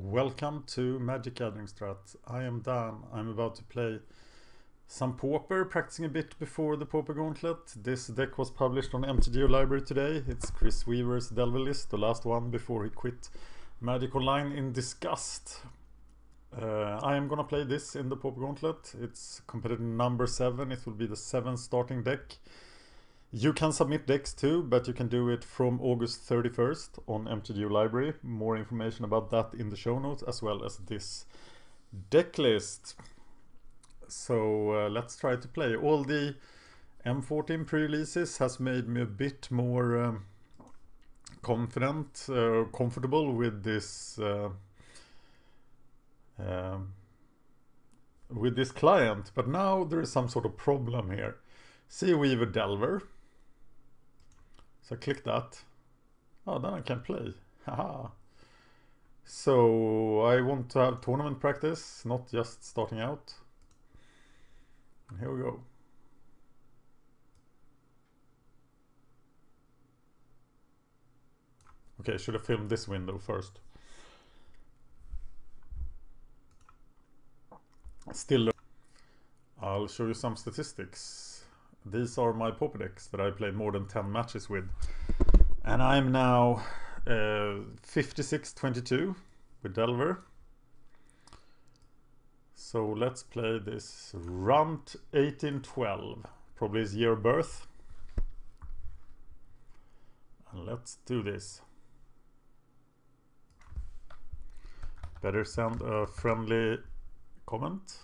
Welcome to MagicGatheringStrat. I am Dan. I'm about to play some Pauper, practicing a bit before the Pauper Gauntlet. This deck was published on MTG Library today. It's Chris Weaver's Delver list, the last one before he quit Magic Online in disgust. I am gonna play this in the Pauper Gauntlet. It's competitive number 7. It will be the 7th starting deck. You can submit decks too, but you can do it from August 31st on MTG Library. More information about that in the show notes, as well as this deck list. So let's try to play. All the M14 pre-releases has made me a bit more comfortable with this client. But now there is some sort of problem here. See Weaver Delver. So I click that. Oh, then I can play. Haha. So I want to have tournament practice, not just starting out. And here we go. Okay, I should have filmed this window first. Still, I'll show you some statistics. These are my Pauper decks that I played more than 10 matches with. And I'm now 56-22 with Delver. So let's play this Runt 1812. Probably his year of birth. And let's do this. Better send a friendly comment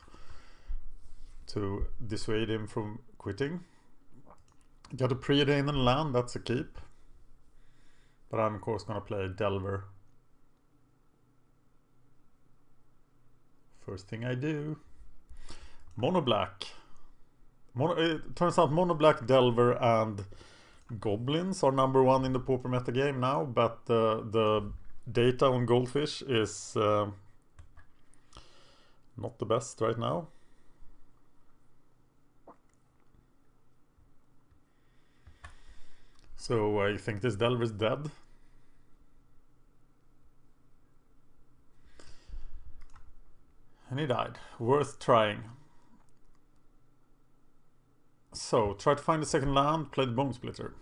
to dissuade him from quitting. Got a preordain and land, that's a keep. But I'm of course gonna play Delver. First thing I do. Mono black. It turns out mono black, Delver and Goblins are number 1 in the Pauper meta game now, but the data on Goldfish is not the best right now. So I think this Delver is dead. And he died. Worth trying. So, try to find the second land, play the Bone Splitter.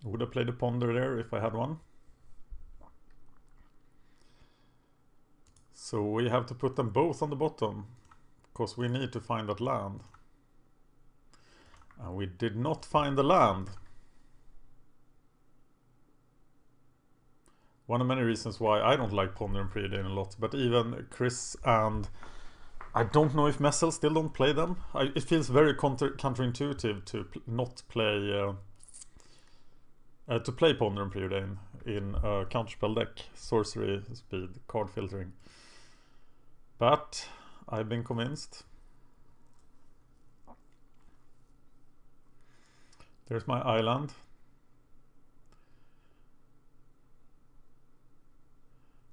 Would have played a Ponder there if I had one. So we have to put them both on the bottom, because we need to find that land. And we did not find the land. One of many reasons why I don't like Ponder and Preordain a lot, but even Chris and I don't know if Messel still don't play them. It feels very counterintuitive to not play Ponder and Preordain in a counterspell deck, sorcery speed, card filtering. But I've been convinced. There's my island.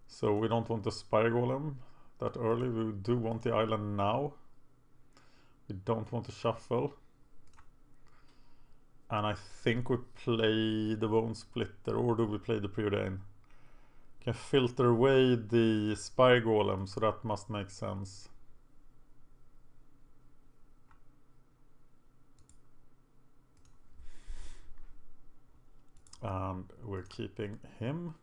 So we don't want the Spire Golem that early. We do want the island now. We don't want to shuffle. And I think we play the Bone Splitter, or do we play the Preordain? Can filter away the Spire Golem, so that must make sense. And we're keeping him.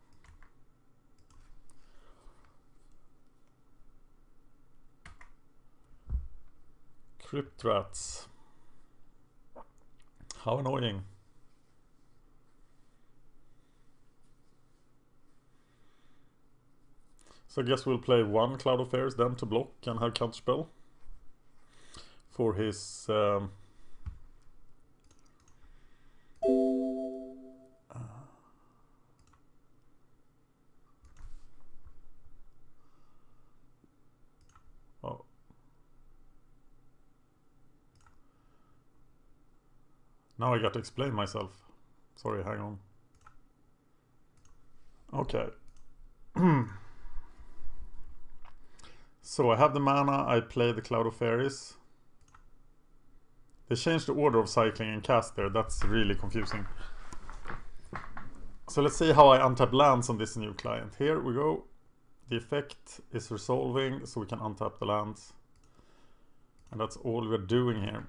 Crypt Rats. How annoying. So I guess we'll play one Cloud of Fairs then to block and have counterspell for his oh. Now I got to explain myself. Sorry, hang on. Okay. So I have the mana, I play the Cloud of Fairies. They changed the order of cycling and cast there. That's really confusing. So let's see how I untap lands on this new client. Here we go. The effect is resolving, so we can untap the lands. And that's all we're doing here.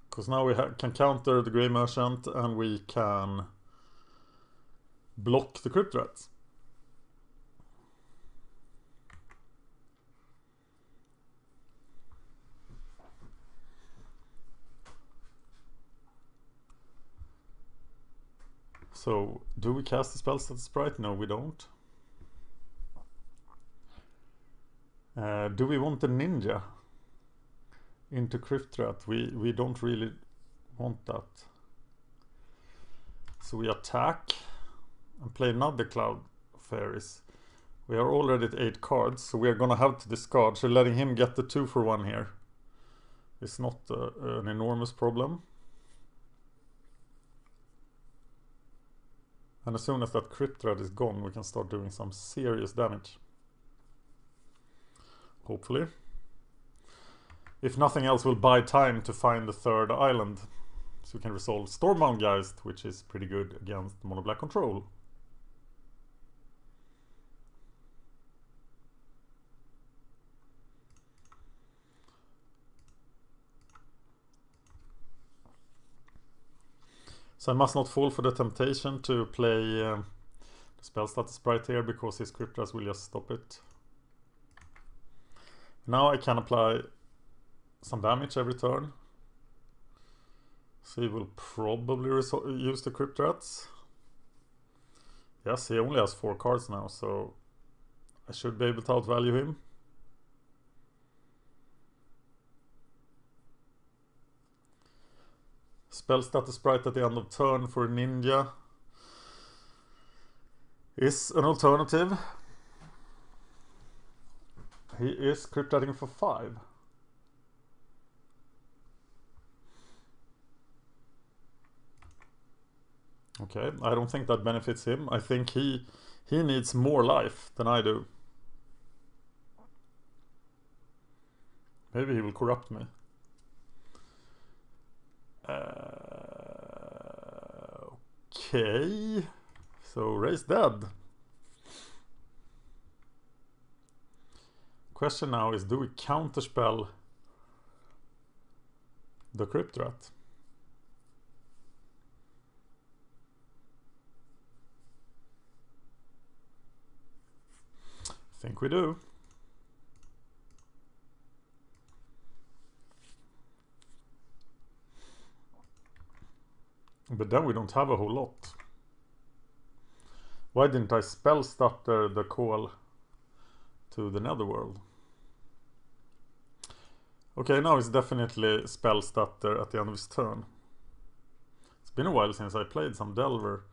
Because now we can counter the Grey Merchant and we can block the Crypt Rats. So, do we cast the spells at the sprite? No, we don't. Do we want the ninja into Crypt Rat? We don't really want that. So we attack and play another Cloud Fairies. We are already at 8 cards, so we are gonna have to discard. So letting him get the 2-for-1 here is not an enormous problem. And as soon as that Crypt Rat is gone, we can start doing some serious damage. Hopefully. If nothing else, we'll buy time to find the 3rd island. So we can resolve Stormbound Geist, which is pretty good against Mono Black control. So I must not fall for the temptation to play the spell status sprite here, because his Crypt Rats will just stop it. Now I can apply some damage every turn. So he will probably use the Crypt Rats. Yes, he only has 4 cards now, so I should be able to outvalue him. Spell status sprite at the end of turn for a ninja is an alternative. He is Crypt Ratting for 5. Okay, I don't think that benefits him. I think he needs more life than I do. Maybe he will corrupt me. Okay, so Ray's dead. Question now is, do we counterspell the Crypt Rat? I think we do. But then we don't have a whole lot. Why didn't I spell stutter the call to the Netherworld? Okay, now it's definitely spell stutter at the end of his turn. It's been a while since I played some Delver.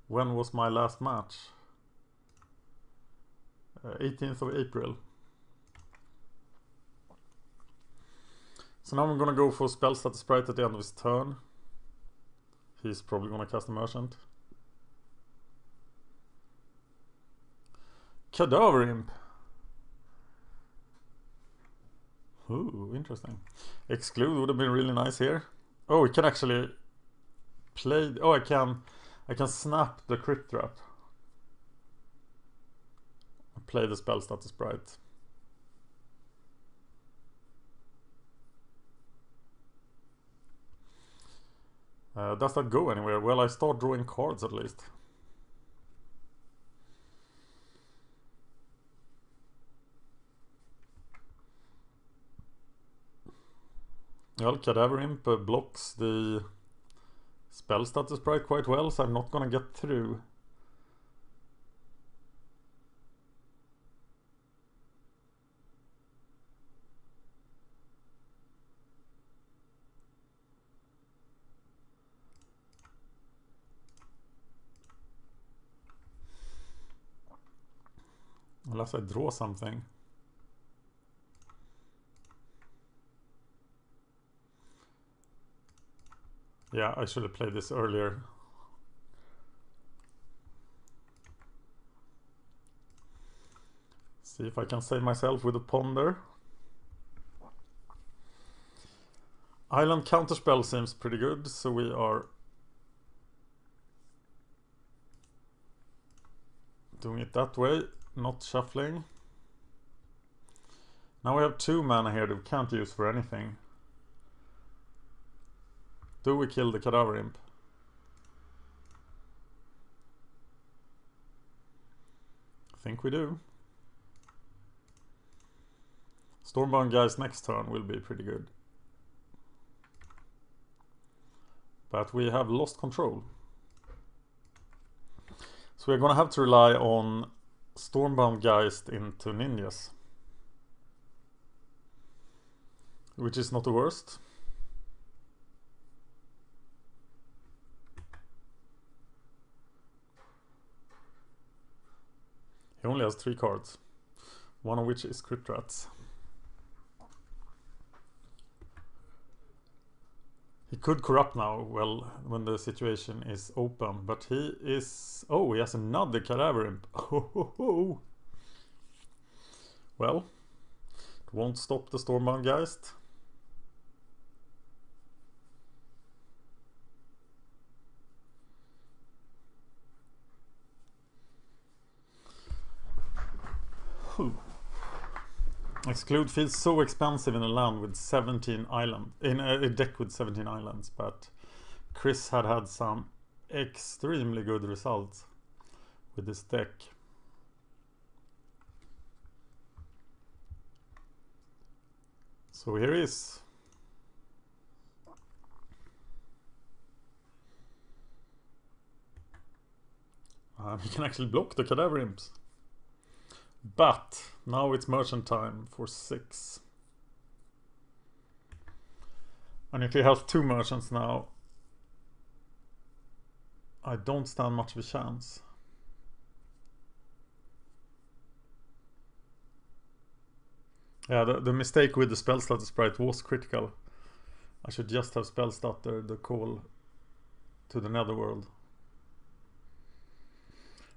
When was my last match? 18th of April. So now I'm gonna go for spell status sprite at the end of his turn. He's probably gonna cast a Merchant. Cadaver Imp. Ooh, interesting. Exclude would have been really nice here. Oh, we can actually play. Oh, I can snap the Crypt Rat. Play the spell status sprite. Does that go anywhere? Well, I start drawing cards at least. Well, Cadaver Imp blocks the spell status sprite quite well, so I'm not gonna get through. Unless I draw something. Yeah, I should have played this earlier. See if I can save myself with a Ponder. Island counterspell seems pretty good, so we are doing it that way, not shuffling. Now we have 2 mana here that we can't use for anything. Do we kill the Cadaver Imp? I think we do. Stormbound Geist next turn will be pretty good. But we have lost control. So we're gonna have to rely on Stormbound Geist into ninjas. Which is not the worst. He only has 3 cards. One of which is Crypt Rats. He could corrupt now, well, when the situation is open, but he is... Oh, he has another Cadaver Imp. Oh. Well, it won't stop the Stormbound Geist. Exclude feels so expensive in a land with 17 islands, in a deck with 17 islands, but Chris had some extremely good results with this deck. So here he is. He can actually block the Cadaver Imps. But now it's merchant time for 6. And if he has 2 merchants now, I don't stand much of a chance. Yeah, the mistake with the Spellstutter Sprite was critical. I should just have Spellstutter the call to the Netherworld.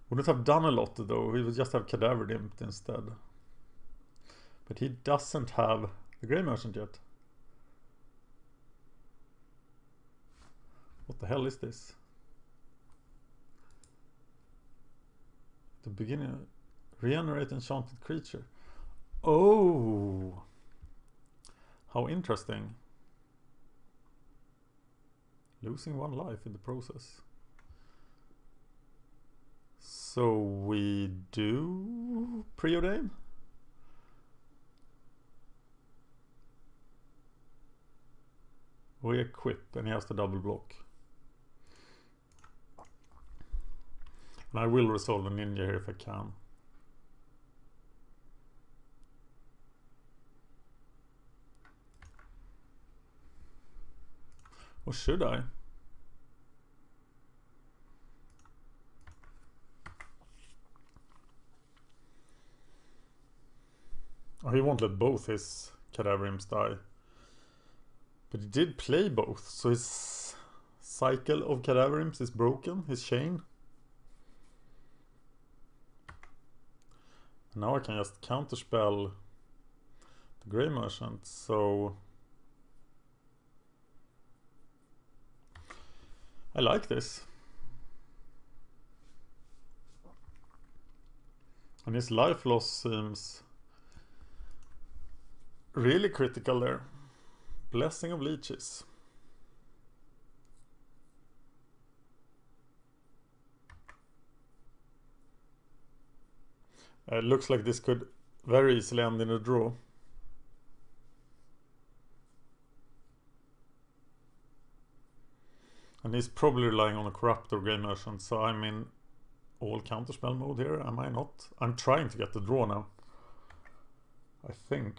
Wouldn't have done a lot though, he would just have Cadaver Imp instead. But he doesn't have the Grey Merchant yet. What the hell is this? The beginning, regenerate enchanted creature. Oh, how interesting. Losing 1 life in the process. So we do preordain? We equip and he has to double block. And I will resolve the ninja here if I can. Or should I? Oh, he won't let both his Cadaver Imps die. But he did play both, so his cycle of Cadaver Imps is broken, his chain. And now I can just counterspell the Grey Merchant, so... I like this. And his life loss seems really critical there. Blessing of Leeches. It looks like this could very easily end in a draw. And he's probably relying on a Corrupt or Grey Merchant, so I'm in all counterspell mode here, am I not? I'm trying to get the draw now, I think.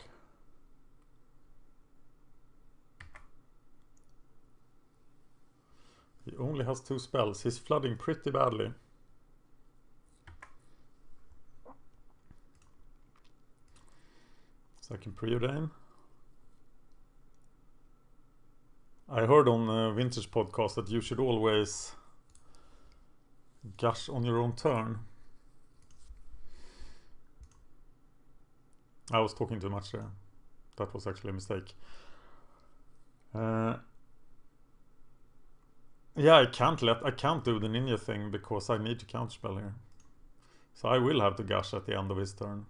He only has 2 spells. He's flooding pretty badly. So I can preordain. I heard on Vintage Podcast that you should always gush on your own turn. I was talking too much there. That was actually a mistake. Yeah, I can't do the ninja thing because I need to counterspell here. So I will have to gush at the end of his turn.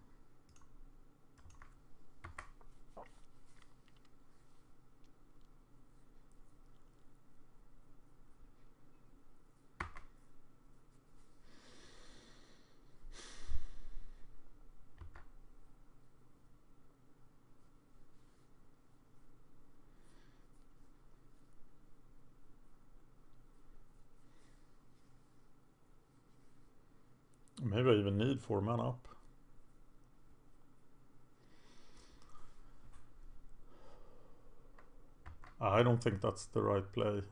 Maybe I even need 4 mana up. I don't think that's the right play.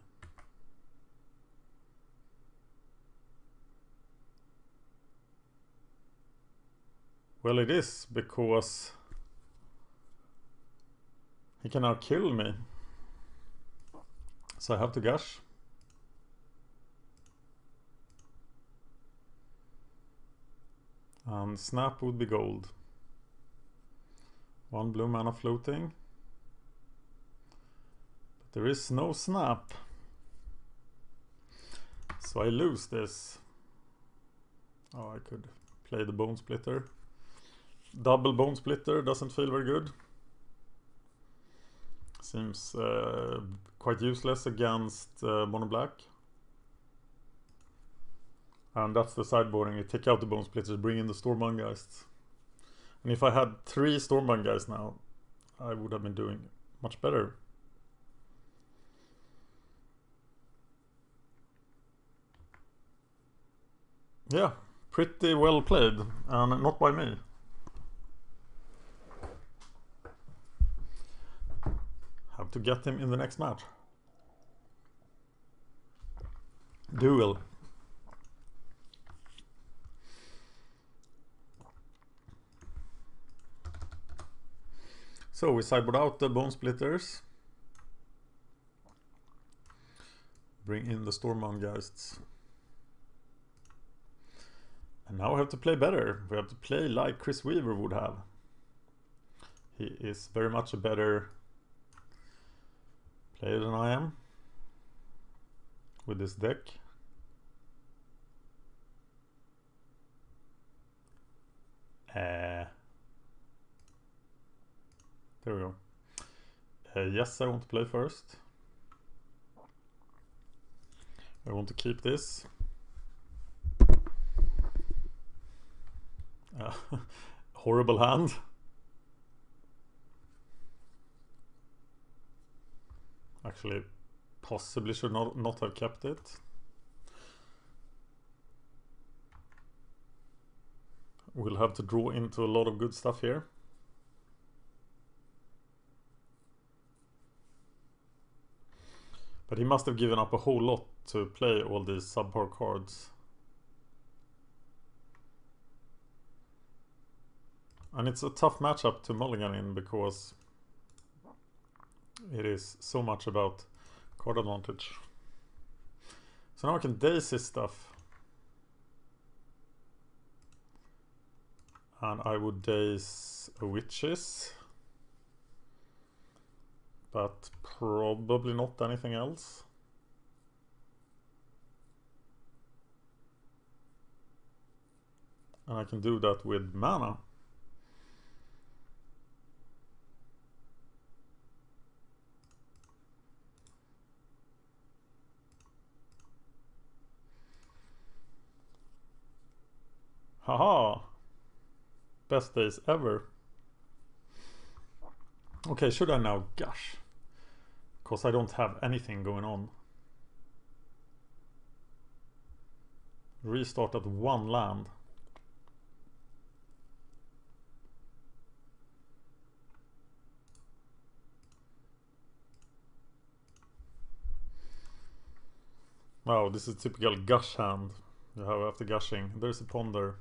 Well, it is, because he can now kill me. So I have to gush. And snap would be gold. 1 blue mana floating. But there is no snap. So I lose this. Oh, I could play the Bone Splitter. Double Bone Splitter doesn't feel very good. Seems quite useless against mono black. And that's the sideboarding. You take out the Bone Splitters, bring in the Stormangeists. And if I had 3 Stormangeists now, I would have been doing much better. Yeah, pretty well played, and not by me. Have to get him in the next match. Duel. So we sideboard out the Bone Splitters. Bring in the Stormangeists. And now we have to play better. We have to play like Chris Weaver would have. He is very much a better player than I am with this deck. There we go. Yes, I want to play first. I want to keep this. Horrible hand. Actually, possibly should not have kept it. We'll have to draw into a lot of good stuff here. But he must have given up a whole lot to play all these subpar cards. And it's a tough matchup to mulligan in because it is so much about card advantage. So now I can daze his stuff. And I would daze witches. But probably not anything else. And I can do that with mana. Haha! Best days ever. Okay, should I now gush? Because I don't have anything going on. Restart at 1 land. Wow, this is typical gush hand. You have after gushing. There's a ponder.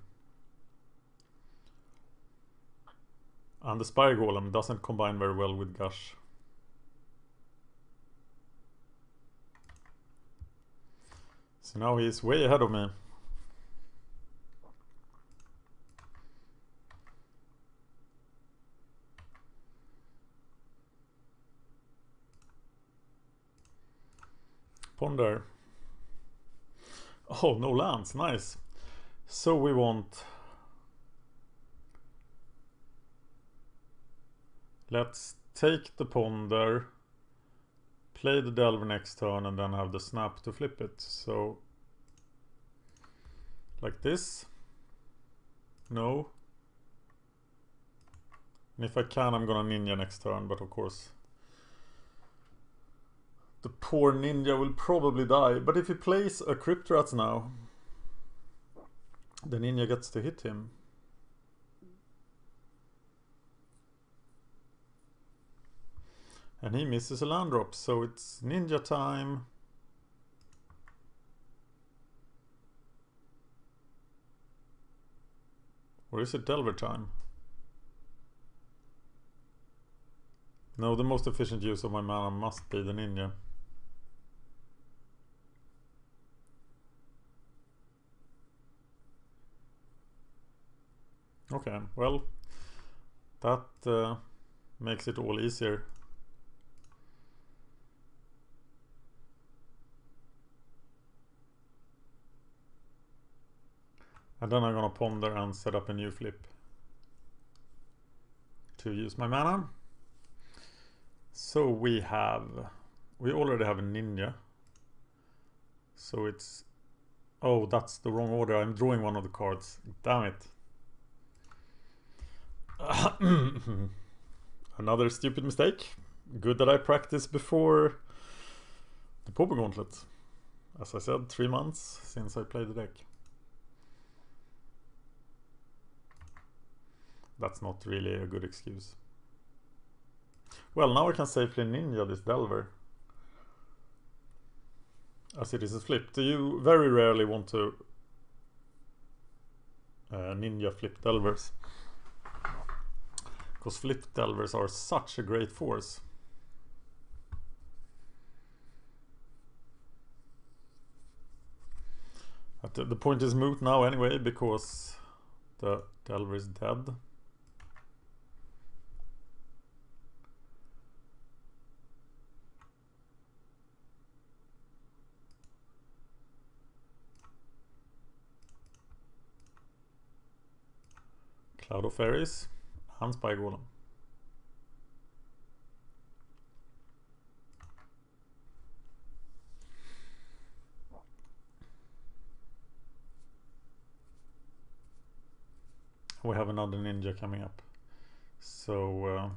And the Spire Golem doesn't combine very well with gush. So now he's way ahead of me. Ponder. Oh, no lands, nice. So we want... Let's take the Ponder, play the Delver next turn, and then have the Snap to flip it. So, like this. No. And if I can, I'm gonna Ninja next turn, but of course... The poor Ninja will probably die. But if he plays a Crypt Rats now, the Ninja gets to hit him. And he misses a land drop, so it's Ninja time. Or is it Delver time? No, the most efficient use of my mana must be the Ninja. Okay, well, that makes it all easier. And then I'm gonna Ponder and set up a new flip to use my mana. So we already have a Ninja. So it's, oh, that's the wrong order. I'm drawing one of the cards. Damn it. Another stupid mistake. Good that I practiced before the Pauper Gauntlet. As I said, 3 months since I played the deck. That's not really a good excuse. Well, now I can safely Ninja this Delver, as it is a flip. Do you very rarely want to Ninja flip Delvers? Because flip Delvers are such a great force. The point is moot now anyway, because the Delver is dead. Cloud of Fairies and Spy Golem. We have another Ninja coming up. So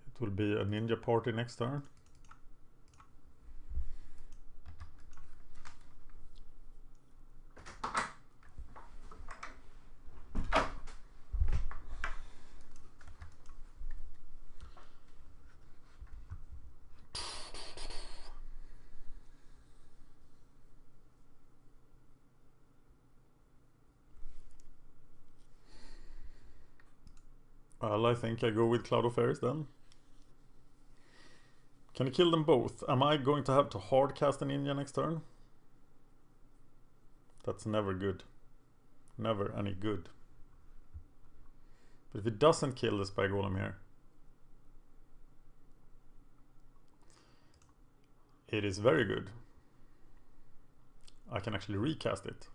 it will be a Ninja party next turn. Well, I think I go with Cloud of Fairies then. Can you kill them both? Am I going to have to hard cast a Ninja next turn? That's never good. Never any good. But if it doesn't kill the Spy Golem here, it is very good. I can actually recast it.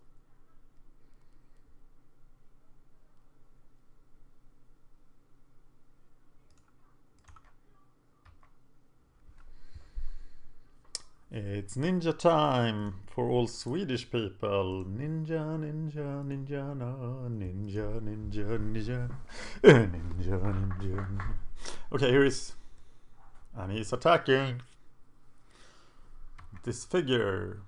It's Ninja time for all Swedish people. Ninja, ninja, ninja, no, ninja, ninja, ninja, ninja, ninja. Okay, here is, and he's attacking this figure.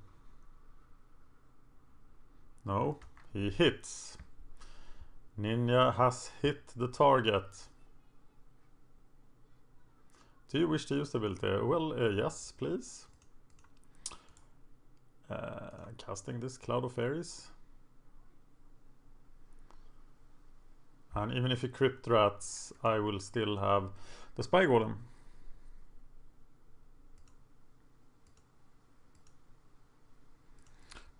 No, he hits. Ninja has hit the target. Do you wish to use the ability? Well, yes, please. Casting this Cloud of Fairies. And even if he Crypt Rats, I will still have the Spy Golem.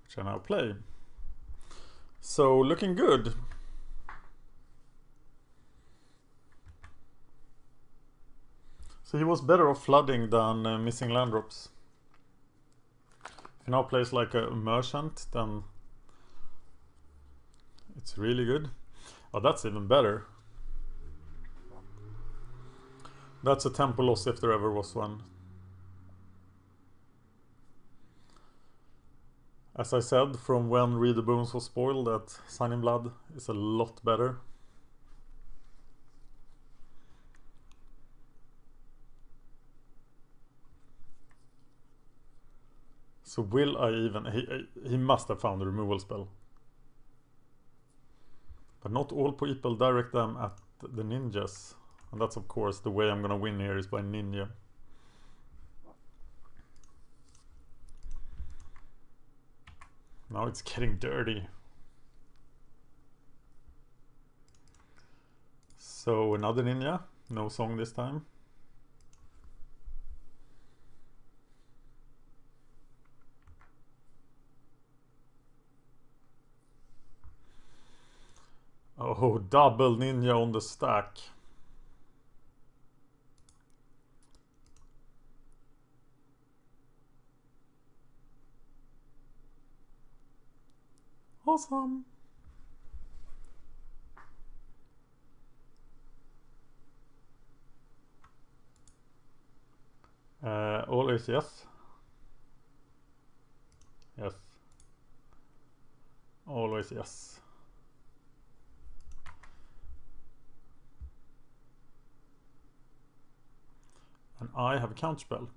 Which I now play. So, looking good. So he was better off flooding than missing land drops. he now plays like a merchant, then it's really good. Oh, that's even better. That's a tempo loss if there ever was one. As I said, from when Read the Bones was spoiled, that Sign in Blood is a lot better. So will I even... He must have found the removal spell. But not all people direct them at the ninjas. And that's of course the way I'm gonna win here is by ninja. Now it's getting dirty. So another ninja, no song this time. Oh, double ninja on the stack. Awesome. Always yes. Yes. Always yes. And I have a counterspell.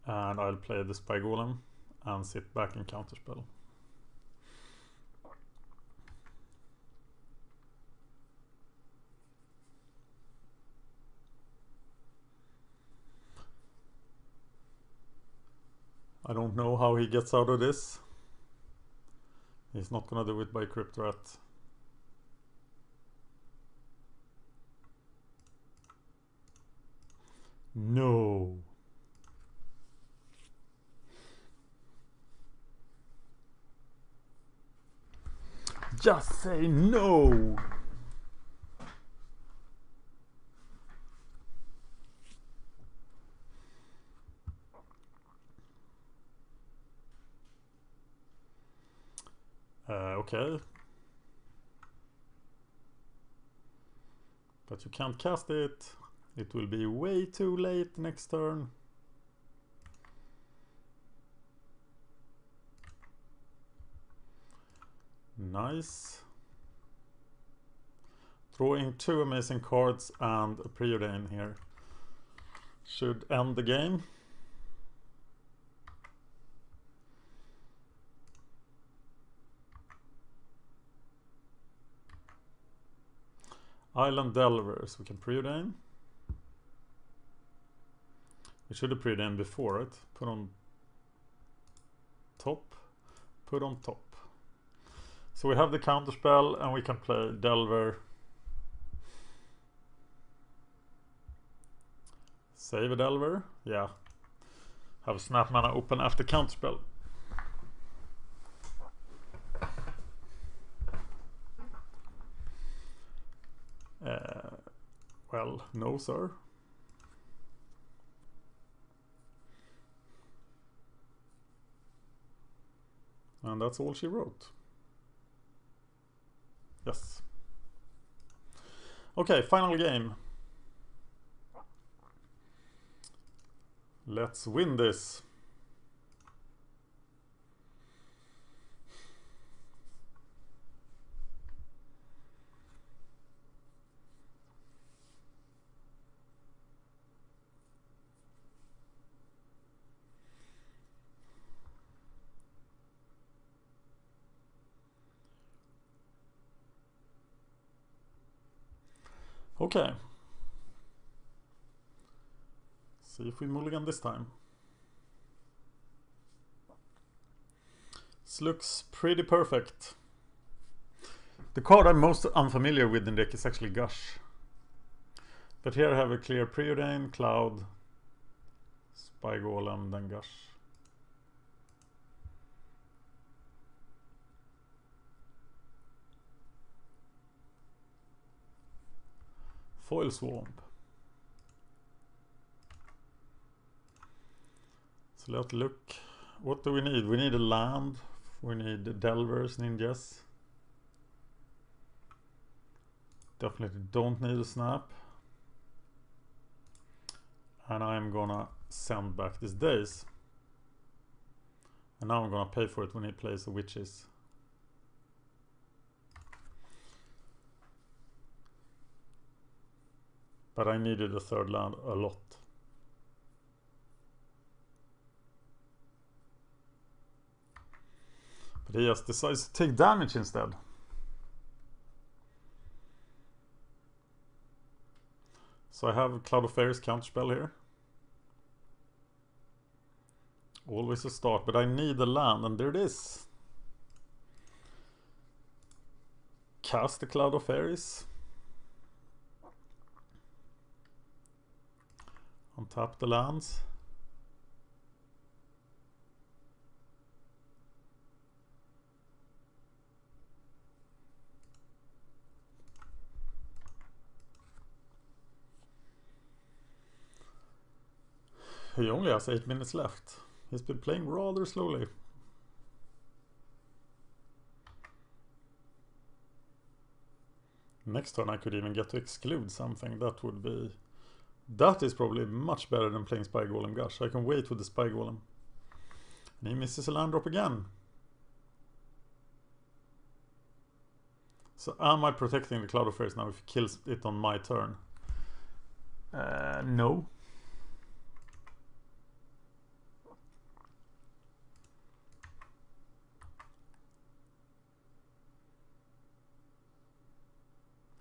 And I'll play the Spy Golem and sit back and counterspell. I don't know how he gets out of this. He's not gonna do it by Crypt Rat. No. Just say no. Okay. But you can't cast it. It will be way too late next turn. Nice. Drawing two amazing cards and a preordain here. Should end the game. Island Delvers, we can preordain. We should have preordained before it. Put on top. Put on top. So we have the counterspell and we can play Delver. Save a Delver. Yeah. Have Snap Mana open after counterspell. Well, no sir. And that's all she wrote. Yes. Okay, final game. Let's win this. Okay. See if we mulligan this time. This looks pretty perfect. The card I'm most unfamiliar with in the deck is actually Gush. But here I have a clear Preordain, Cloud, Spy Golem, then Gush. Foil Swamp. So let's look. What do we need? We need a land. We need Delvers, Ninjas. Definitely don't need a snap. And I'm gonna send back this days. And now I'm gonna pay for it when he plays the witches. But I needed a third land a lot. But he just decides to take damage instead. So I have Cloud of Fairies counterspell here. Always a start, but I need a land, and there it is. Cast the Cloud of Fairies. Untap the lands. He only has 8 minutes left. He's been playing rather slowly. Next turn I could even get to exclude something. That is probably much better than playing Spy Golem Gush. I can wait with the Spy Golem. And he misses a land drop again. So am I protecting the Cloud of Fairies now if he kills it on my turn? No.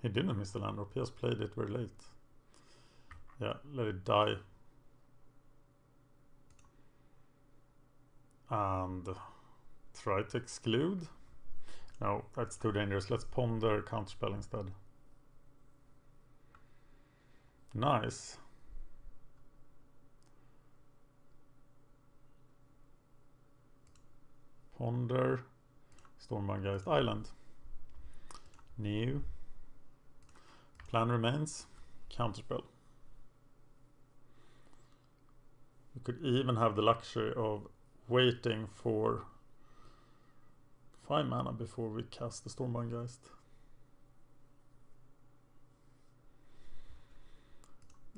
He didn't miss the land drop, he just played it very late. Yeah, let it die. And try to exclude. No, that's too dangerous. Let's ponder counterspell instead. Nice. Ponder. Stormbound Island. New. Plan remains. Counterspell. We could even have the luxury of waiting for 5 mana before we cast the Stormbound Geist.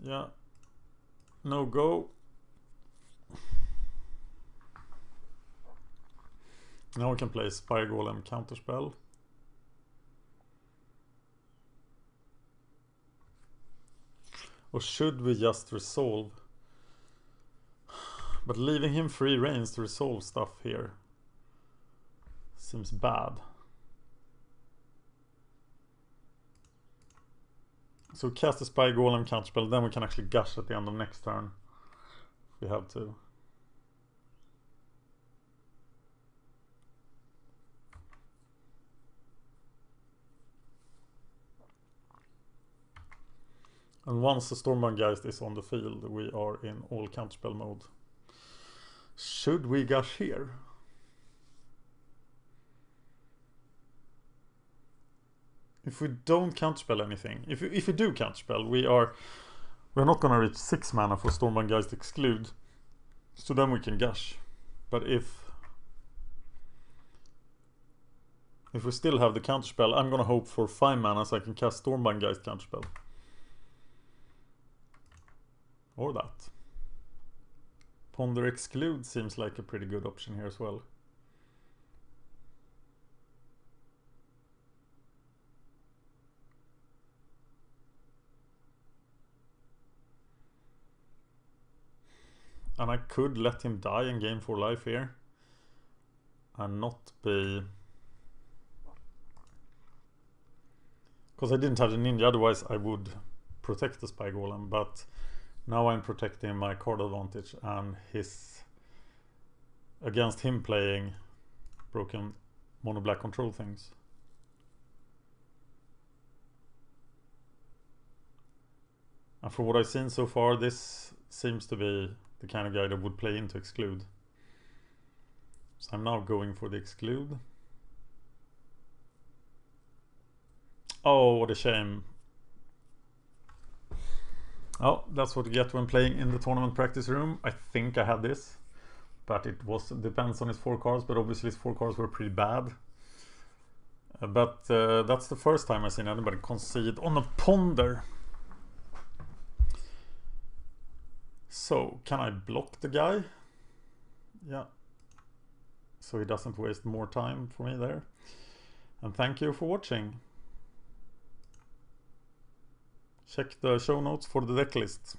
Yeah. No go. Now we can play Spy Golem counterspell. Or should we just resolve? But leaving him free reigns to resolve stuff here seems bad. So cast a Spy Golem counterspell, then we can actually gush at the end of next turn. If we have to. And once the Stormbound Geist is on the field, we are in all counterspell mode. Should we gush here? If we don't counterspell anything, if we do counterspell, we're not gonna reach 6 mana for Stormbound Geist exclude, so then we can gush. But if we still have the counterspell, I'm gonna hope for 5 mana so I can cast Stormbound Geist counterspell. Or that. Ponder exclude seems like a pretty good option here as well. And I could let him die and gain 4 life here. And not be... Because I didn't have the ninja, otherwise I would protect the Spy Golem, but now I'm protecting my card advantage and his... against him playing broken mono black control things. And from what I've seen so far, this seems to be the kind of guy that would play into exclude. So I'm now going for the exclude. Oh, what a shame. Oh, that's what you get when playing in the tournament practice room. I think I had this, but it depends on his 4 cards, but obviously his 4 cards were pretty bad. But that's the first time I've seen anybody concede on a ponder. So, can I block the guy? Yeah. So he doesn't waste more time for me there. And thank you for watching. Check the show notes for the deck list.